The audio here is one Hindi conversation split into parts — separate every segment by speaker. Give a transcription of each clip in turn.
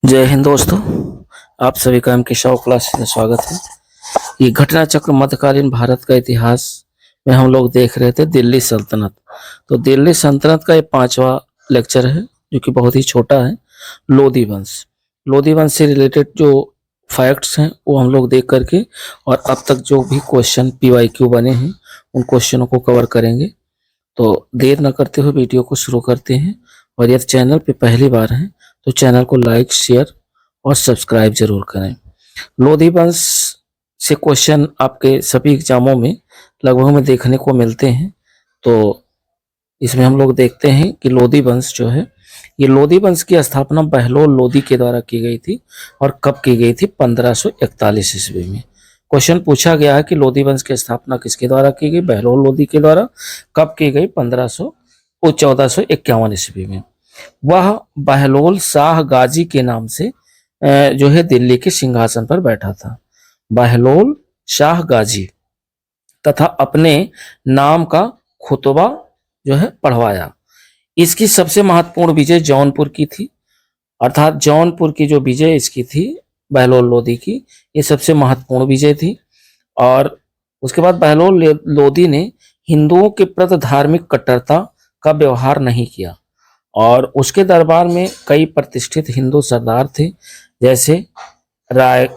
Speaker 1: जय हिंद दोस्तों। आप सभी का एम.के. शाह क्लास में स्वागत है। ये घटना चक्र मध्यकालीन भारत का इतिहास में हम लोग देख रहे थे दिल्ली सल्तनत। तो दिल्ली सल्तनत का ये 5वां लेक्चर है जो कि बहुत ही छोटा है। लोधी वंश, लोधी वंश से रिलेटेड जो फैक्ट्स हैं वो हम लोग देख करके और अब तक जो भी क्वेश्चन PYQ बने हैं उन क्वेश्चनों को कवर करेंगे। तो देर न करते हुए वीडियो को शुरू करते हैं। और यदि चैनल पे पहली बार हैं तो चैनल को लाइक, शेयर और सब्सक्राइब जरूर करें। लोधी वंश से क्वेश्चन आपके सभी एग्जामों में लगभग में देखने को मिलते हैं। तो इसमें हम लोग देखते हैं कि लोधी वंश जो है, ये लोधी वंश की स्थापना बहलोल लोधी के द्वारा की गई थी। और कब की गई थी? 1541 ईस्वी में। क्वेश्चन पूछा गया है कि लोधी वंश की स्थापना किसके द्वारा की गई? बहलोल लोधी के द्वारा। कब की गई? 1451 ईस्वी में। वह बहलोल शाह गाजी के नाम से जो है दिल्ली के सिंहासन पर बैठा था। बहलोल शाह गाजी तथा अपने नाम का खुतबा जो है पढ़वाया। इसकी सबसे महत्वपूर्ण विजय जौनपुर की थी, अर्थात जौनपुर की जो विजय इसकी थी बहलोल लोधी की, ये सबसे महत्वपूर्ण विजय थी। और उसके बाद बहलोल लोधी ने हिंदुओं के प्रति धार्मिक कट्टरता का व्यवहार नहीं किया और उसके दरबार में कई प्रतिष्ठित हिंदू सरदार थे, जैसे राय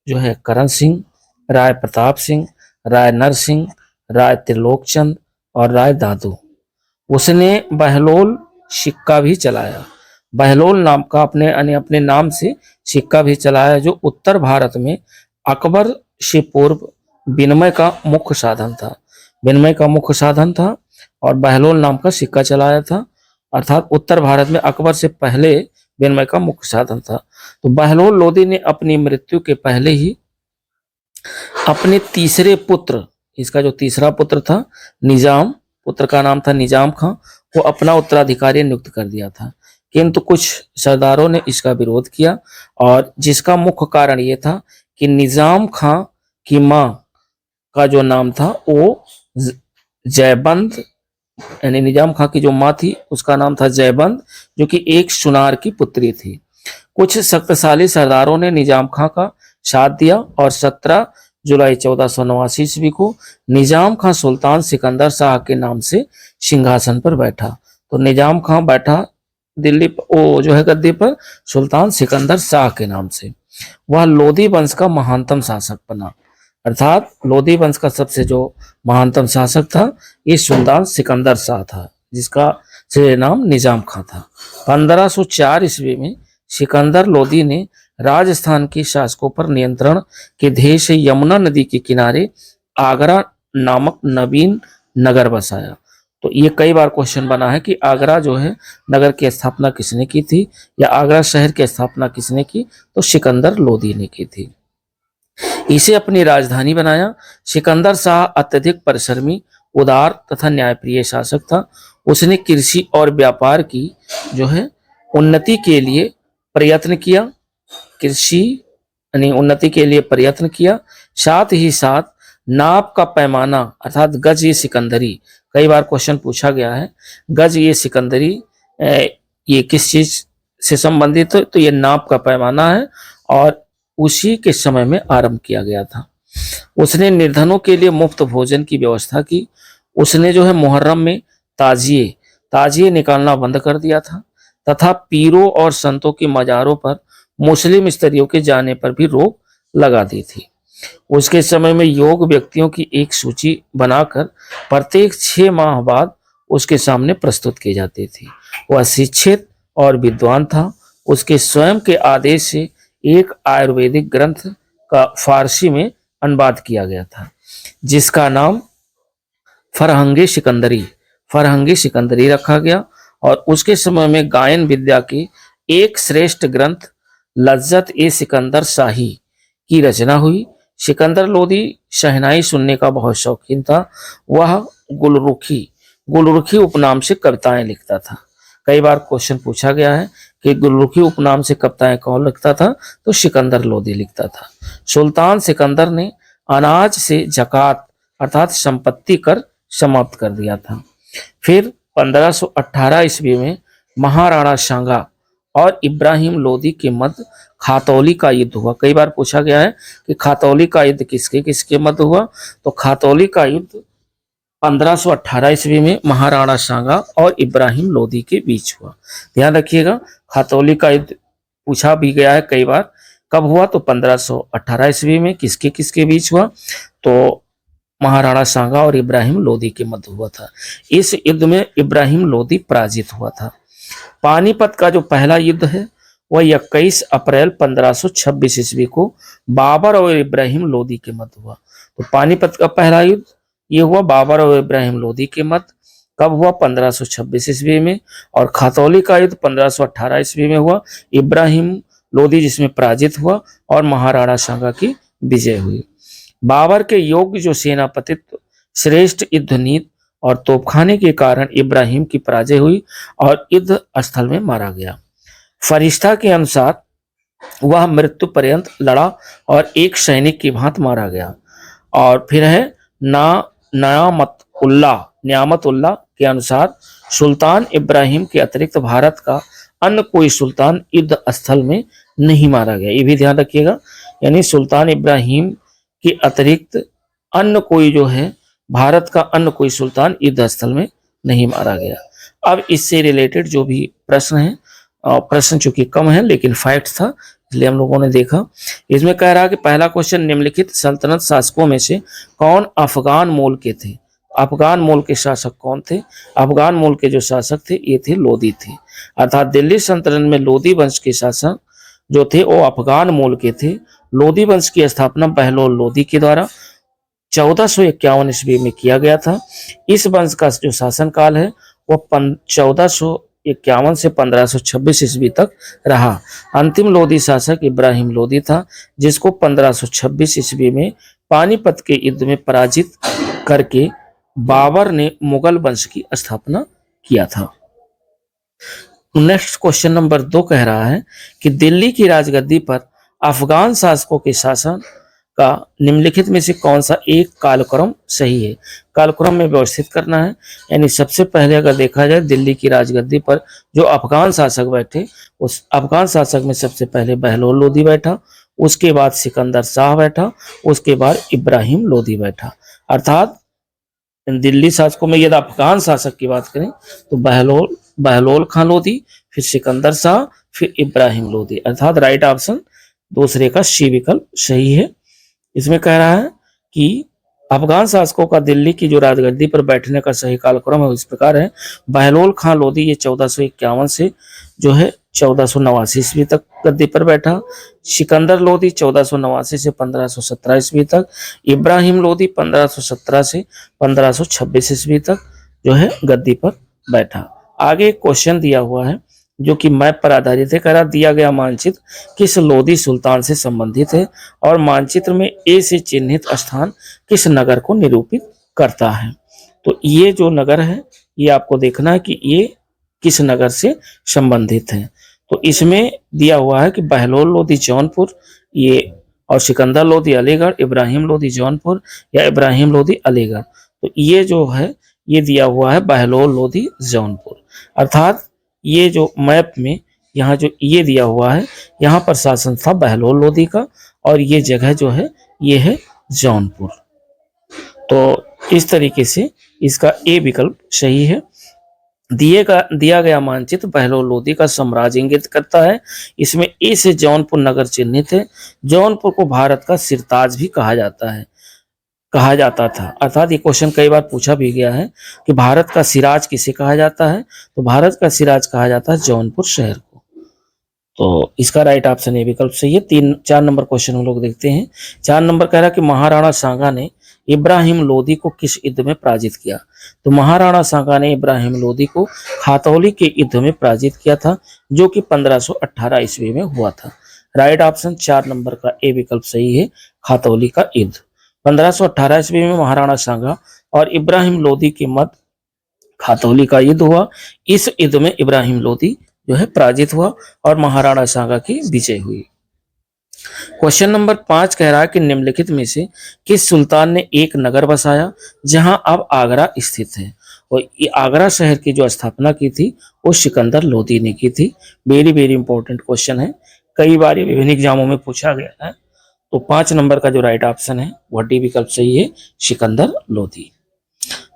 Speaker 1: जो है करण सिंह, राय प्रताप सिंह, राय नरसिंह, राय त्रिलोकचंद और राय दादू। उसने बहलोल सिक्का भी चलाया। बहलोल नाम का अपने नाम से सिक्का भी चलाया, जो उत्तर भारत में अकबर से पूर्व विनिमय का मुख्य साधन था। विनिमय का मुख्य साधन था और बहलोल नाम का सिक्का चलाया था, अर्थात उत्तर भारत में अकबर से पहले विनिमय का मुख्य साधन था। तो बहलोल लोधी ने अपनी मृत्यु के पहले ही अपने तीसरे पुत्र, इसका जो तीसरा पुत्र था निजाम, पुत्र का नाम था निजाम खां, वो अपना उत्तराधिकारी नियुक्त कर दिया था। किंतु कुछ सरदारों ने इसका विरोध किया और जिसका मुख्य कारण ये था कि निजाम खां की मां का जो नाम था वो जयबंद, यानी निजाम खां की जो मां थी उसका नाम था जयबंद, जो कि एक सुनार की पुत्री थी। कुछ शक्तिशाली सरदारों ने निजाम खां का साथ दिया और 17 जुलाई 1489 ईस्वी को निजाम खां सुल्तान सिकंदर शाह के नाम से सिंहासन पर बैठा। तो निजाम खां बैठा दिल्ली वो जो है गद्दी पर सुल्तान सिकंदर शाह के नाम से। वह लोधी वंश का महानतम शासक बना, अर्थात लोधी वंश का सबसे जो महानतम शासक था ये सुल्तान सिकंदर शाह था, जिसका से नाम निजाम खां था। 1504 ईस्वी में सिकंदर लोधी ने राजस्थान के शासकों पर नियंत्रण के ध्येय से यमुना नदी के किनारे आगरा नामक नवीन नगर बसाया। तो ये कई बार क्वेश्चन बना है कि आगरा जो है नगर की स्थापना किसने की थी, या आगरा शहर की स्थापना किसने की? तो सिकंदर लोधी ने की थी। इसे अपनी राजधानी बनाया। सिकंदर शाह अत्यधिक परिश्रमी, उदार तथा न्यायप्रिय शासक था। उसने कृषि और व्यापार की जो है उन्नति के लिए प्रयत्न किया, कृषि यानी उन्नति के लिए प्रयत्न किया। साथ ही साथ नाप का पैमाना अर्थात गज ये सिकंदरी, कई बार क्वेश्चन पूछा गया है गज ये सिकंदरी ये किस चीज से संबंधित है? तो ये नाप का पैमाना है और उसी के समय में आरंभ किया गया था। उसने निर्धनों के लिए मुफ्त भोजन की व्यवस्था की। उसने जो है मुहर्रम में ताजिए ताजिए निकालना बंद कर दिया था तथा पीरों और संतों की मजारों पर मुस्लिम स्त्रियों के जाने पर भी रोक लगा दी थी। उसके समय में योग व्यक्तियों की एक सूची बनाकर प्रत्येक 6 माह बाद उसके सामने प्रस्तुत की जाती थी। वह शिक्षित और विद्वान था। उसके स्वयं के आदेश से एक आयुर्वेदिक ग्रंथ का फारसी में अनुवाद किया गया था, जिसका नाम फरहंगी सिकंदरी रखा गया। और उसके समय में गायन विद्या की एक श्रेष्ठ ग्रंथ लज्जत ए सिकंदर शाही की रचना हुई। सिकंदर लोधी शहनाई सुनने का बहुत शौकीन था। वह गुलरुखी उपनाम से कविताएं लिखता था। कई बार क्वेश्चन पूछा गया है कि गुलरुखी उपनाम से कविताएं कौन लिखता था? तो सिकंदर लोधी लिखता था। सुल्तान सिकंदर ने अनाज से जकात अर्थात संपत्ति कर समाप्त कर दिया था। फिर 1518 ईस्वी में महाराणा सांगा और इब्राहिम लोदी के मध्य खातौली का युद्ध हुआ। कई बार पूछा गया है कि खातौली का युद्ध किसके किसके मध्य हुआ, तो खातौली का युद्ध 1518 ईस्वी में महाराणा सांगा और इब्राहिम लोदी के बीच हुआ। ध्यान रखिएगा, खातौली का युद्ध पूछा भी गया है कई बार, कब हुआ, तो 1518 ईस्वी में। किसके किसके बीच हुआ, तो महाराणा सांगा और इब्राहिम लोदी के मध्य हुआ था। इस युद्ध में इब्राहिम लोदी पराजित हुआ था। पानीपत का जो पहला युद्ध है वह 21 अप्रैल 1526 ईस्वी को बाबर और इब्राहिम लोदी के मध्य हुआ। तो पानीपत का पहला युद्ध ये हुआ बाबर और इब्राहिम लोदी के मध्य, कब हुआ, 1526 ईस्वी में। और खातौली का युद्ध 1518 ईस्वी में हुआ, इब्राहिम लोदी जिसमें पराजित हुआ और महाराणा सांगा की विजय हुई। बाबर के योग्य जो सेनापतित्व, श्रेष्ठ युद्ध नीति और तोपखाने के कारण इब्राहिम की पराजय हुई और युद्ध स्थल में मारा गया। फरिश्ता के अनुसार वह मृत्यु पर्यंत लड़ा और एक सैनिक की भांति मारा गया। और फिर है न्यामतुल्लाह के अनुसार सुल्तान इब्राहिम के अतिरिक्त भारत का अन्य कोई सुल्तान युद्ध स्थल में नहीं मारा गया। ये भी ध्यान रखिएगा, यानी सुल्तान इब्राहिम के अतिरिक्त अन्य कोई जो है भारत का अन्य कोई सुल्तान युद्ध स्थल में नहीं मारा गया। अब इससे रिलेटेड जो भी प्रश्न है, प्रश्न चूंकि कम है लेकिन फैक्ट था इसलिए हम लोगों ने देखा। इसमें कह रहा है कि पहला क्वेश्चन, निम्नलिखित सल्तनत शासकों में से कौन अफगान मूल के थे। अफगान मूल के शासक कौन थे, अफगान मूल के जो शासक थे ये थे लोदी थे। अर्थात दिल्ली सल्तनत में लोदी वंश के शासक जो थे वो अफगान मूल के थे। लोदी वंश की स्थापना बहलोल लोदी के द्वारा 1451 ईस्वी में किया गया था। इस वंश का जो शासनकाल है वो 1451 से 1526 ईस्वी तक रहा। अंतिम लोदी शासक इब्राहिम लोदी था, जिसको 1526 ईस्वी में पानीपत के युद्ध में पराजित करके बाबर ने मुगल वंश की स्थापना किया था। नेक्स्ट क्वेश्चन नंबर 2 कह रहा है कि दिल्ली की राजगद्दी पर अफगान शासकों के शासन का निम्नलिखित में से कौन सा एक कालक्रम सही है। कालक्रम में व्यवस्थित करना है, यानी सबसे पहले अगर देखा जाए दिल्ली की राजगद्दी पर जो अफगान शासक बैठे, उस अफगान शासक में सबसे पहले बहलोल लोदी बैठा, उसके बाद सिकंदर शाह बैठा, उसके बाद इब्राहिम लोदी बैठा। अर्थात दिल्ली शासकों में यदि अफगान शासक की बात करें तो बहलोल खां लोदी, फिर सिकंदर शाह, फिर इब्राहिम लोदी। अर्थात राइट ऑप्शन दूसरे का सी विकल्प सही है। इसमें कह रहा है कि अफगान शासकों का दिल्ली की जो राजगद्दी पर बैठने का सही कालक्रम है इस प्रकार है। बहलोल खां लोदी ये 1451 से जो है 1489 ईस्वी तक गद्दी पर बैठा। सिकंदर लोदी 1489 से 1517 ईस्वी तक। इब्राहिम लोदी 1517 से 1526 ईस्वी तक जो है गद्दी पर बैठा। आगे एक क्वेश्चन दिया हुआ है जो कि मैप पर आधारित है। कह रहा दिया गया मानचित्र किस लोदी सुल्तान से संबंधित है और मानचित्र में ए से चिन्हित स्थान किस नगर को निरूपित करता है। तो ये जो नगर है ये आपको देखना है कि ये किस नगर से संबंधित है। तो इसमें दिया हुआ है कि बहलोल लोदी जौनपुर ये, और सिकंदर लोदी अलीगढ़, इब्राहिम लोदी जौनपुर या इब्राहिम लोदी अलीगढ़। तो ये जो है ये दिया हुआ है बहलोल लोदी जौनपुर। अर्थात ये जो मैप में यहाँ जो ये दिया हुआ है यहाँ पर शासन था बहलोल लोदी का और ये जगह जो है ये है जौनपुर। तो इस तरीके से इसका ए विकल्प सही है। दिया गया मानचित्र बहलोल लोदी का साम्राज्य इंगित करता है। इसमें ए से जौनपुर नगर चिन्हित है। जौनपुर को भारत का सिरताज भी कहा जाता था। अर्थात ये क्वेश्चन कई बार पूछा भी गया है कि भारत का सिराज किसे कहा जाता है, तो भारत का सिराज कहा जाता है जौनपुर शहर को। तो इसका राइट ऑप्शन ए विकल्प सही है। 4 नंबर क्वेश्चन हम लोग देखते हैं। 4 नंबर कह रहा है कि महाराणा सांगा ने इब्राहिम लोदी को किस युद्ध में पराजित किया। तो महाराणा सांगा ने इब्राहिम लोदी को खातौली के युद्ध में पराजित किया था, जो कि 1518 ईस्वी में हुआ था। राइट ऑप्शन 4 नंबर का ए विकल्प सही है, खातौली का युद्ध। 1518 ईस्वी में महाराणा सांगा और इब्राहिम लोदी के मध्य खातौली का युद्ध हुआ। इस युद्ध में इब्राहिम लोदी जो है पराजित हुआ और महाराणा सांगा की विजय हुई। क्वेश्चन नंबर 5 कह रहा है कि निम्नलिखित में से किस सुल्तान ने एक नगर बसाया जहां अब आगरा स्थित है। और ये आगरा शहर की जो स्थापना की थी वो सिकंदर लोदी ने की थी। वेरी वेरी इंपॉर्टेंट क्वेश्चन है, कई बार ये विभिन्न एग्जामों में पूछा गया है। तो 5 नंबर का जो राइट ऑप्शन है वह डी विकल्प सही है, सिकंदर लोदी।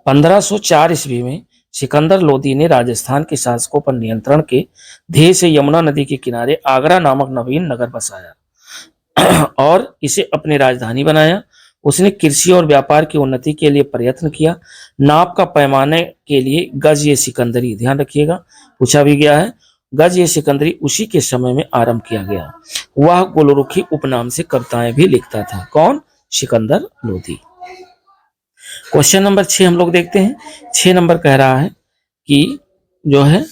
Speaker 1: 1504 ईस्वी में सिकंदर लोदी ने राजस्थान के शासकों पर नियंत्रण के ध्येय से यमुना नदी के किनारे आगरा नामक नवीन नगर बसाया और इसे अपनी राजधानी बनाया। उसने कृषि और व्यापार की उन्नति के लिए प्रयत्न किया। नाप का पैमाने के लिए गज ये सिकंदरी, ध्यान रखिएगा पूछा भी गया है, गज ये सिकंदरी उसी के समय में आरंभ किया गया। वह गुलरुखी उपनाम से कविताएं भी लिखता था। कौन? सिकंदर लोदी। क्वेश्चन नंबर 6 हम लोग देखते हैं। 6 नंबर कह रहा है कि जो है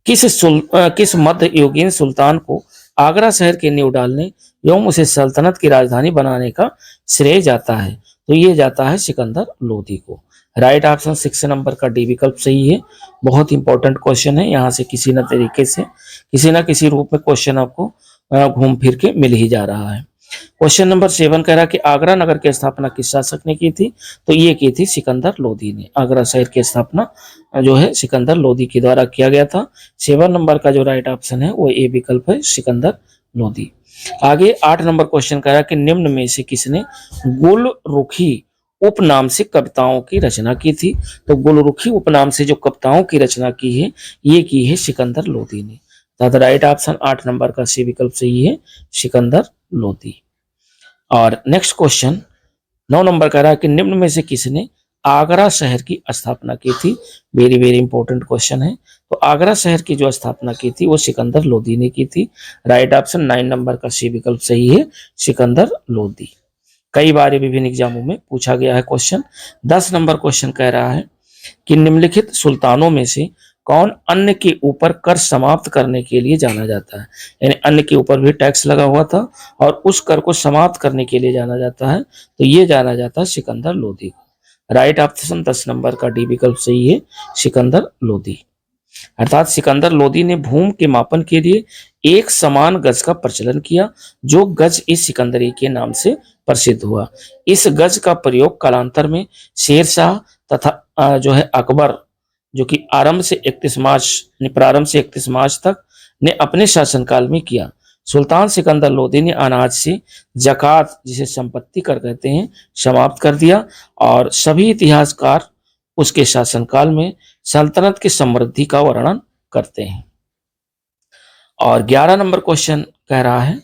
Speaker 1: किस मध्य युगीन सुल्तान को आगरा शहर की नींव डालने एवं उसे सल्तनत की राजधानी बनाने का श्रेय जाता है? तो ये जाता है सिकंदर लोदी को। राइट ऑप्शन 6 नंबर का डी विकल्प सही है। बहुत इंपॉर्टेंट क्वेश्चन है, यहाँ से किसी न तरीके से किसी न किसी रूप में क्वेश्चन आपको घूम फिर के मिल ही जा रहा है। क्वेश्चन नंबर 7 कह रहा कि आगरा नगर की स्थापना किस शासक ने की थी? तो ये की थी सिकंदर लोदी ने। आगरा शहर की स्थापना जो है सिकंदर लोदी के द्वारा किया गया था। 7 नंबर का जो राइट ऑप्शन है वो ए विकल्प है, सिकंदर लोदी। आगे 8 नंबर क्वेश्चन कह रहा कि निम्न में से किसने गुलरुखी उपनाम से कविताओं की रचना की थी? तो गुलरुखी उपनाम से जो कविताओं की रचना की है ये की है सिकंदर लोदी ने। तो राइट ऑप्शन 8 नंबर का सी विकल्प सही है, सिकंदर लोदी। और नेक्स्ट क्वेश्चन 9 नंबर कह रहा है कि निम्न में से किसने आगरा शहर की स्थापना की थी? वेरी वेरी इंपॉर्टेंट क्वेश्चन है। तो आगरा शहर की जो स्थापना की थी वो सिकंदर लोदी ने की थी। राइट ऑप्शन 9 नंबर का सी विकल्प सही है, सिकंदर लोदी। कई बार विभिन्न एग्जामों में पूछा गया है क्वेश्चन। 10 नंबर क्वेश्चन कह रहा है कि निम्नलिखित सुल्तानों में से कौन अन्य के ऊपर कर समाप्त करने के लिए जाना जाता है? यानी अन्य के ऊपर भी टैक्स लगा हुआ था और उस कर को समाप्त करने के लिए जाना जाता है, तो ये जाना जाता है सिकंदर लोदी को। राइट ऑप्शन 10 नंबर का डी विकल्प सही है, सिकंदर लोदी। अर्थात सिकंदर लोदी ने भूमि के मापन के लिए एक समान गज का प्रचलन किया, जो गज इस सिकंदरी के नाम से प्रसिद्ध हुआ। इस गज का प्रयोग कालांतर में शेरशाह तथा जो है अकबर, जो कि प्रारंभ से 31 मार्च तक ने अपने शासनकाल में किया। सुल्तान सिकंदर लोदी ने अनाज से जकात, जिसे संपत्ति कर कहते हैं, समाप्त कर दिया और सभी इतिहासकार उसके शासनकाल में सल्तनत की समृद्धि का वर्णन करते हैं। और 11 नंबर क्वेश्चन कह रहा है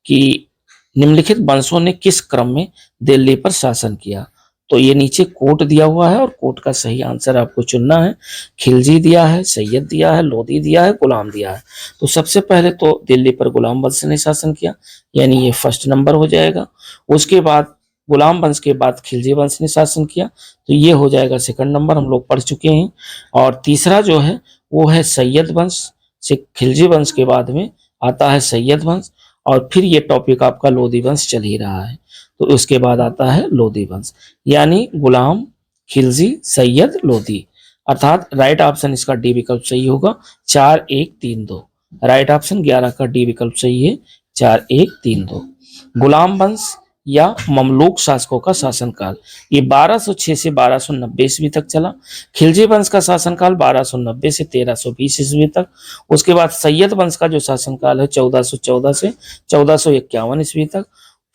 Speaker 1: कि निम्नलिखित वंशों ने किस क्रम में दिल्ली पर शासन किया? तो ये नीचे कोट दिया हुआ है और कोट का सही आंसर आपको चुनना है। खिलजी दिया है, सैयद दिया है, लोदी दिया है, गुलाम दिया है। तो सबसे पहले तो दिल्ली पर गुलाम वंश ने शासन किया, यानी ये फर्स्ट नंबर हो जाएगा। उसके बाद गुलाम वंश के बाद खिलजी वंश ने शासन किया, तो ये हो जाएगा सेकंड नंबर, हम लोग पढ़ चुके हैं। और तीसरा जो है वो है सैयद वंश। से खिलजी वंश के बाद में आता है सैयद वंश और फिर ये टॉपिक आपका लोदी वंश चल ही रहा है, तो उसके बाद आता है लोदी वंश। यानी गुलाम, खिलजी, सैयद, लोदी। अर्थात राइट ऑप्शन इसका डी विकल्प सही होगा, 4 1 3 2। राइट ऑप्शन 11 का डी विकल्प सही है, 4 1 3 2। गुलाम वंश या ममलूक शासकों का शासनकाल ये 1206 से 1290 ईस्वी तक चला। खिलजी वंश का शासनकाल 1290 से 1320 ईस्वी तक। उसके बाद सैयद वंश का जो शासनकाल है 1414 से 1451 ईस्वी तक।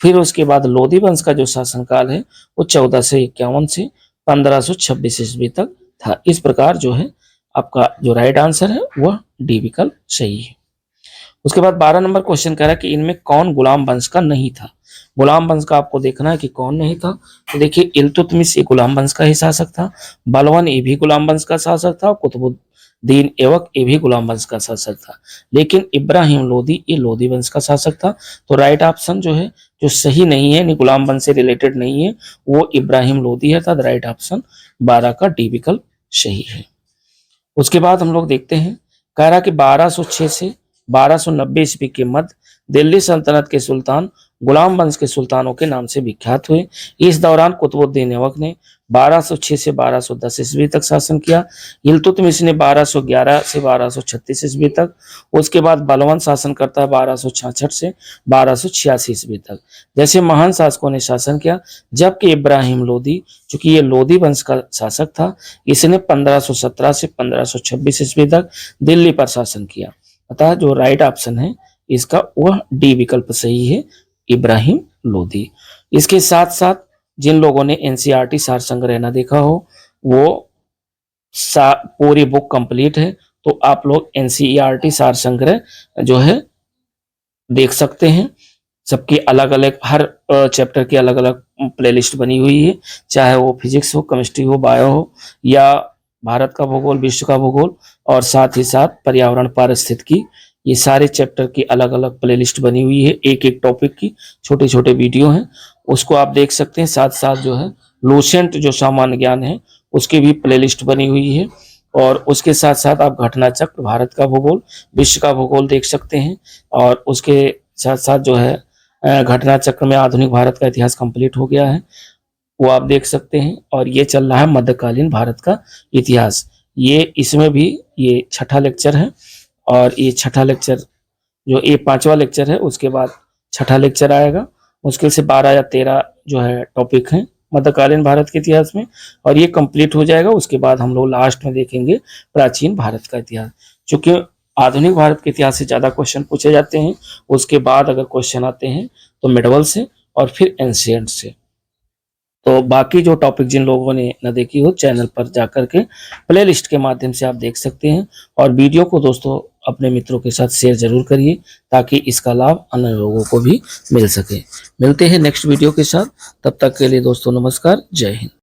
Speaker 1: फिर उसके बाद लोदी वंश का जो शासनकाल है वो 1451 से 1526 ईस्वी तक था। इस प्रकार जो है आपका जो राइट आंसर है वह डी विकल्प सही है। उसके बाद 12 नंबर क्वेश्चन कह रहा है कि इनमें कौन गुलाम वंश का नहीं था? गुलाम वंश का आपको देखना है कि कौन नहीं था। तो देखिए इल्तुतमिश ये गुलाम वंश का ही शासक था, बलवान ये भी गुलाम वंश का शासक था, कुतुबुद्दीन ऐबक ये भी गुलाम वंश का शासक था, लेकिन इब्राहिम लोदी ये लोदी वंश का शासक था। तो राइट ऑप्शन जो है जो सही नहीं है, यानी गुलाम वंश से रिलेटेड नहीं है, वो इब्राहिम लोदी है। था राइट ऑप्शन 12 का डी विकल्प सही है। उसके बाद हम लोग देखते हैं, कह रहा कि 1206 से 1290 ईस्वी के मध्य दिल्ली सल्तनत के सुल्तान गुलाम वंश के सुल्तानों के नाम से विख्यात हुए। इस दौरान कुतुबुद्दीन ऐबक ने 1206 से 1210 ईस्वी तक शासन किया। इल्तुतमिश ने 1211 से 1236 ईस्वी तक। उसके बाद बलवंत शासन करता है 1266 से 1286 ईस्वी तक। जैसे महान शासकों ने शासन किया, जबकि इब्राहिम लोदी, चूंकि ये लोदी वंश का शासक था, इसने 1517 से 1526 ईस्वी तक दिल्ली पर शासन किया। अतः जो राइट ऑप्शन है इसका वह डी विकल्प सही है, इब्राहिम लोदी। इसके साथ साथ जिन लोगों ने एनसीईआरटी सार संग्रह न देखा हो, वो पूरी बुक कंप्लीट है, तो आप लोग एनसीईआरटी सार संग्रह जो है देख सकते हैं। सबकी अलग अलग, हर चैप्टर की अलग अलग प्लेलिस्ट बनी हुई है, चाहे वो फिजिक्स हो, केमिस्ट्री हो, बायो हो, या भारत का भूगोल, विश्व का भूगोल, और साथ ही साथ पर्यावरण पारिस्थितिकी, ये सारे चैप्टर की अलग अलग प्लेलिस्ट बनी हुई है। एक एक टॉपिक की छोटे छोटे वीडियो हैं, उसको आप देख सकते हैं। साथ साथ जो है लूसेंट जो सामान्य ज्ञान है उसकी भी प्लेलिस्ट बनी हुई है, और उसके साथ साथ आप घटना चक्र, भारत का भूगोल, विश्व का भूगोल देख सकते हैं। और उसके साथ साथ जो है घटना चक्र में आधुनिक भारत का इतिहास कंप्लीट हो गया है, वो आप देख सकते हैं। और ये चल रहा है मध्यकालीन भारत का इतिहास, ये इसमें भी ये छठा लेक्चर है। और ये छठा लेक्चर जो ये 5वां लेक्चर है, उसके बाद छठा लेक्चर आएगा। मुश्किल से 12 या 13 जो है टॉपिक हैं मध्यकालीन भारत के इतिहास में, और ये कंप्लीट हो जाएगा। उसके बाद हम लोग लास्ट में देखेंगे प्राचीन भारत का इतिहास। चूंकि आधुनिक भारत के इतिहास से ज्यादा क्वेश्चन पूछे जाते हैं, उसके बाद अगर क्वेश्चन आते हैं तो मिडवल से और फिर एंशिएंट से। तो बाकी जो टॉपिक जिन लोगों ने न देखी हो, चैनल पर जाकर के प्लेलिस्ट के माध्यम से आप देख सकते हैं। और वीडियो को दोस्तों अपने मित्रों के साथ शेयर जरूर करिए, ताकि इसका लाभ अन्य लोगों को भी मिल सके। मिलते हैं नेक्स्ट वीडियो के साथ, तब तक के लिए दोस्तों नमस्कार, जय हिंद।